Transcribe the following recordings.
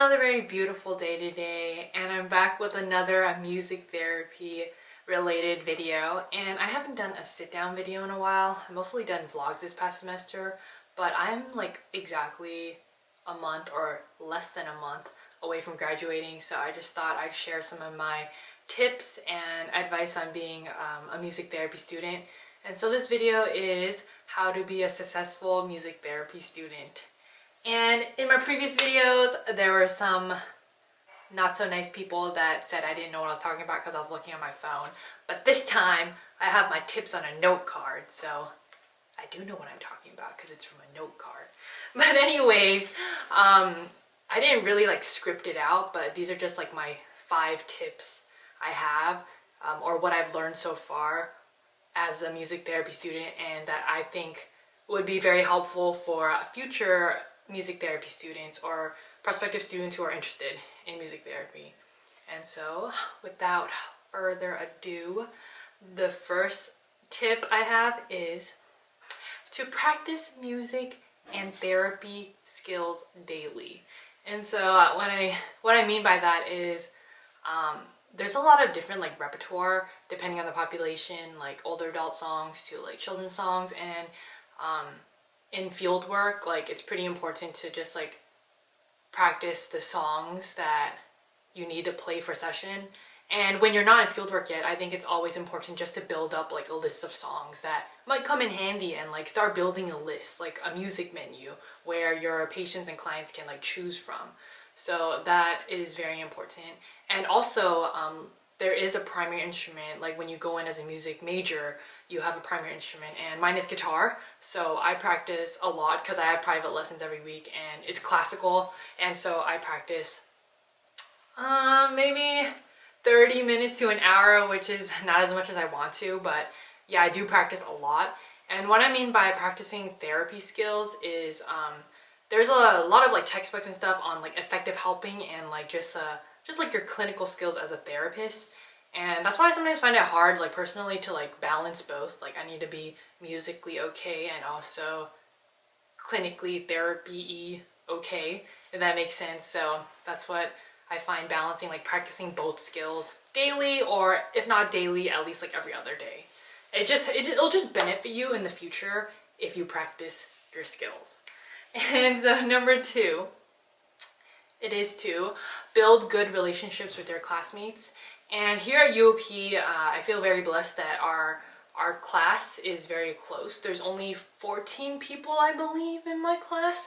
Another very beautiful day today, and I'm back with another music therapy related video. And I haven't done a sit-down video in a while. I've mostly done vlogs this past semester, but I'm like exactly a month or less than a month away from graduating, so I just thought I'd share some of my tips and advice on being a music therapy student. And so this video is how to be a successful music therapy student. And in my previous videos, there were some not so nice people that said I didn't know what I was talking about because I was looking at my phone. But this time, I have my tips on a note card, so I do know what I'm talking about because it's from a note card. But anyways, I didn't really like script it out, but these are just like my 5 tips I have, or what I've learned so far as a music therapy student, and that I think would be very helpful for future music therapy students or prospective students who are interested in music therapy. And so without further ado, the first tip I have is to practice music and therapy skills daily. And so what I mean by that is there's a lot of different like repertoire depending on the population, like older adult songs to like children's songs. And in field work, like it's pretty important to just like practice the songs that you need to play for session. And when you're not in field work yet, I think it's always important just to build up like a list of songs that might come in handy, and like start building a list, like a music menu where your patients and clients can like choose from. So that is very important. And also there is a primary instrument. Like when you go in as a music major, you have a primary instrument, and mine is guitar. So I practice a lot because I have private lessons every week, and it's classical. And so I practice maybe 30 minutes to an hour, which is not as much as I want to, but yeah, I do practice a lot. And what I mean by practicing therapy skills is there's a lot of like textbooks and stuff on like effective helping and like just like your clinical skills as a therapist. And that's why I sometimes find it hard, like personally, to like balance both. Like I need to be musically okay and also clinically therapy-y okay, if that makes sense. So that's what I find balancing, like practicing both skills daily, or if not daily, at least like every other day. It'll just benefit you in the future if you practice your skills. And so number 2, it is to build good relationships with your classmates. And here at UOP, I feel very blessed that our class is very close. There's only 14 people, I believe, in my class.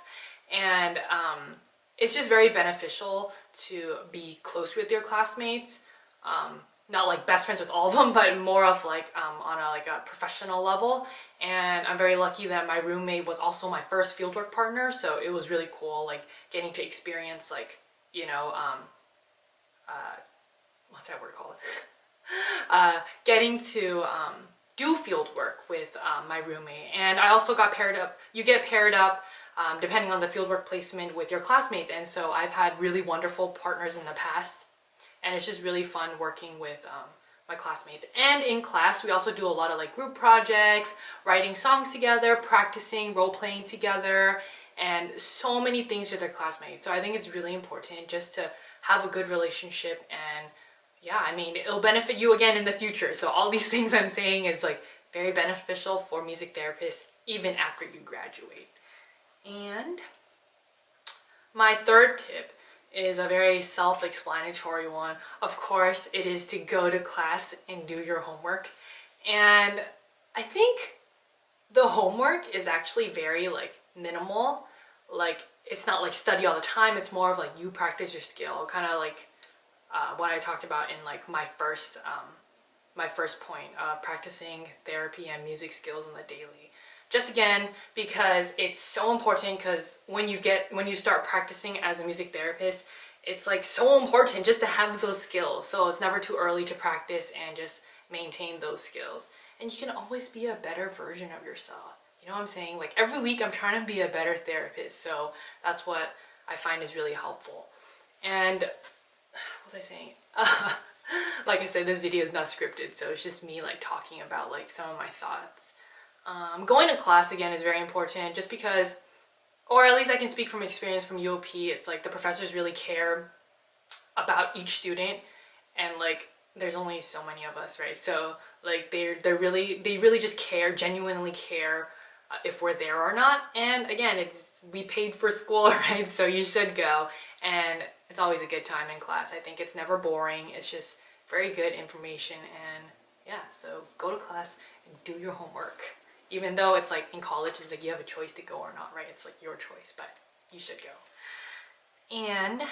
And it's just very beneficial to be close with your classmates. Not like best friends with all of them, but more of like on a professional level. And I'm very lucky that my roommate was also my first fieldwork partner, so it was really cool, like getting to experience like, you know, what's that word called? Getting to do field work with my roommate. And I also got paired up. You get paired up depending on the fieldwork placement with your classmates. And so I've had really wonderful partners in the past, and it's just really fun working with my classmates. And in class, we also do a lot of like group projects, writing songs together, practicing role-playing together, and so many things with our classmates. So I think it's really important just to have a good relationship. And yeah, I mean, it'll benefit you again in the future. So all these things I'm saying is like very beneficial for music therapists even after you graduate. And my third tip is a very self-explanatory one. Of course, it is to go to class and do your homework. And I think the homework is actually very like minimal. Like it's not like study all the time. It's more of like you practice your skill, kind of like what I talked about in like my first point, practicing therapy and music skills on the daily. Just again, because it's so important, because when you start practicing as a music therapist, it's like so important just to have those skills. So it's never too early to practice and just maintain those skills. And you can always be a better version of yourself. You know what I'm saying? Like every week I'm trying to be a better therapist. So that's what I find is really helpful. And what was I saying? Like I said, this video is not scripted, so it's just me like talking about like some of my thoughts. Going to class again is very important, just because or at least I can speak from experience from UOP, it's like the professors really care about each student, and like there's only so many of us, right? So like they really just care, genuinely care, if we're there or not. And again, we paid for school, right? So you should go, and it's always a good time in class. I think it's never boring. It's just very good information, and yeah, so go to class and do your homework. Even though it's like in college, it's like you have a choice to go or not, right? It's like your choice, but you should go. And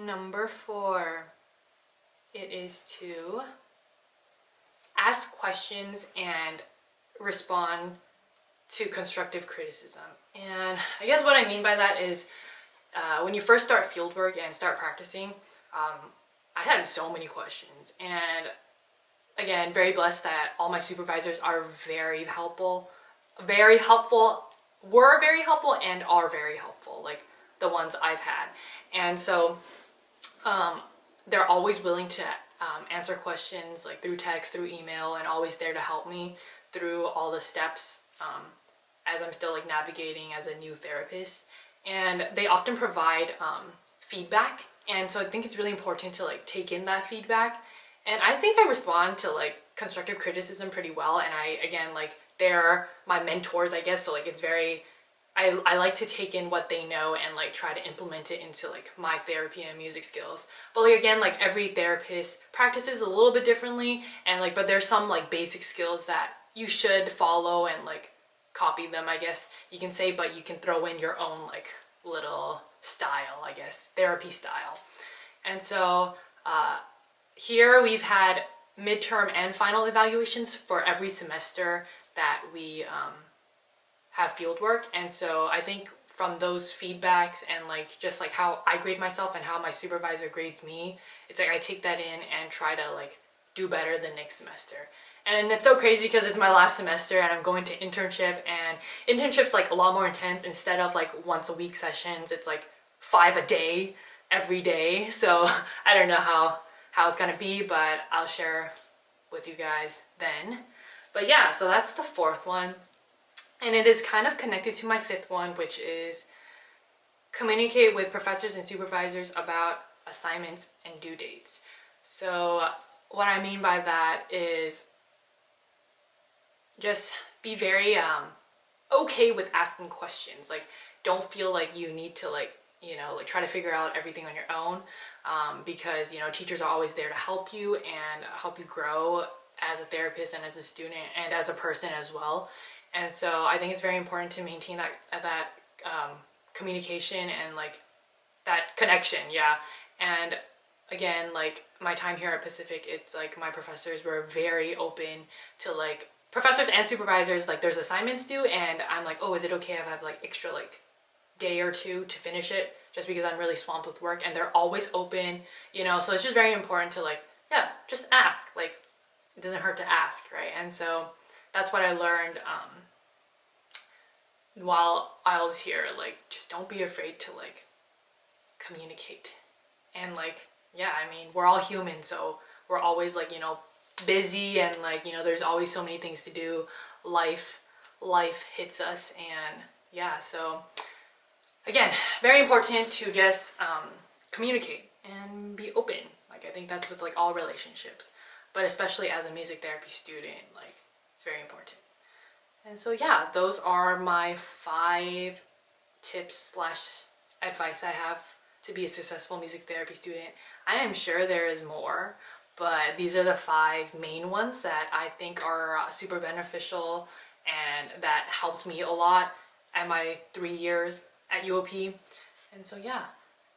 number 4, it is to ask questions and respond to constructive criticism. And I guess what I mean by that is when you first start fieldwork and start practicing, I had so many questions, and again, very blessed that all my supervisors are very helpful, were very helpful, and are very helpful, like the ones I've had. And so they're always willing to answer questions like through text, through email, and always there to help me through all the steps as I'm still like navigating as a new therapist. And they often provide feedback, and so I think it's really important to like take in that feedback. And I think I respond to like constructive criticism pretty well, and again, like they're my mentors, I guess, so like it's very, I like to take in what they know and like try to implement it into like my therapy and music skills. But like again, like every therapist practices a little bit differently, and like but there's some like basic skills that you should follow and like copy them, I guess you can say, but you can throw in your own like little style, I guess, therapy style. And so here we've had midterm and final evaluations for every semester that we have field work. And so I think from those feedbacks and like just like how I grade myself and how my supervisor grades me, it's like I take that in and try to like do better the next semester. And it's so crazy because it's my last semester and I'm going to internship, and internship's like a lot more intense. Instead of like once a week sessions, it's like 5 a day every day. So I don't know how it's gonna be, but I'll share with you guys then. But yeah, so that's the 4th one. And it is kind of connected to my 5th one, which is communicate with professors and supervisors about assignments and due dates. So what I mean by that is just be very okay with asking questions. Like don't feel like you need to like, you know, like try to figure out everything on your own, because, you know, teachers are always there to help you and help you grow as a therapist and as a student and as a person as well. And so I think it's very important to maintain that communication and like that connection, yeah. And again, like my time here at Pacific, it's like my professors were very open to like, professors and supervisors, like there's assignments due and I'm like, oh, is it okay if I have like extra like day or 2 to finish it, just because I'm really swamped with work, and they're always open, you know. So it's just very important to like, yeah, just ask. Like it doesn't hurt to ask, right? And so that's what I learned while I was here. Like just don't be afraid to like communicate. And like, yeah, I mean, we're all human, so we're always like, you know, busy, and like, you know, there's always so many things to do. Life hits us, and yeah, so again, very important to just communicate and be open. Like I think that's with like all relationships, but especially as a music therapy student, like it's very important. And so yeah, those are my 5 tips / advice I have to be a successful music therapy student. I am sure there is more, but these are the 5 main ones that I think are super beneficial and that helped me a lot at my 3 years at UOP. And so yeah,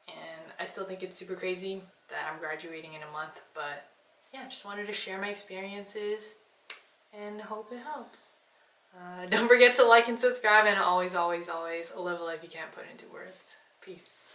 and I still think it's super crazy that I'm graduating in a month, but yeah, just wanted to share my experiences and hope it helps. Don't forget to like and subscribe, and always live a life you can't put into words. Peace.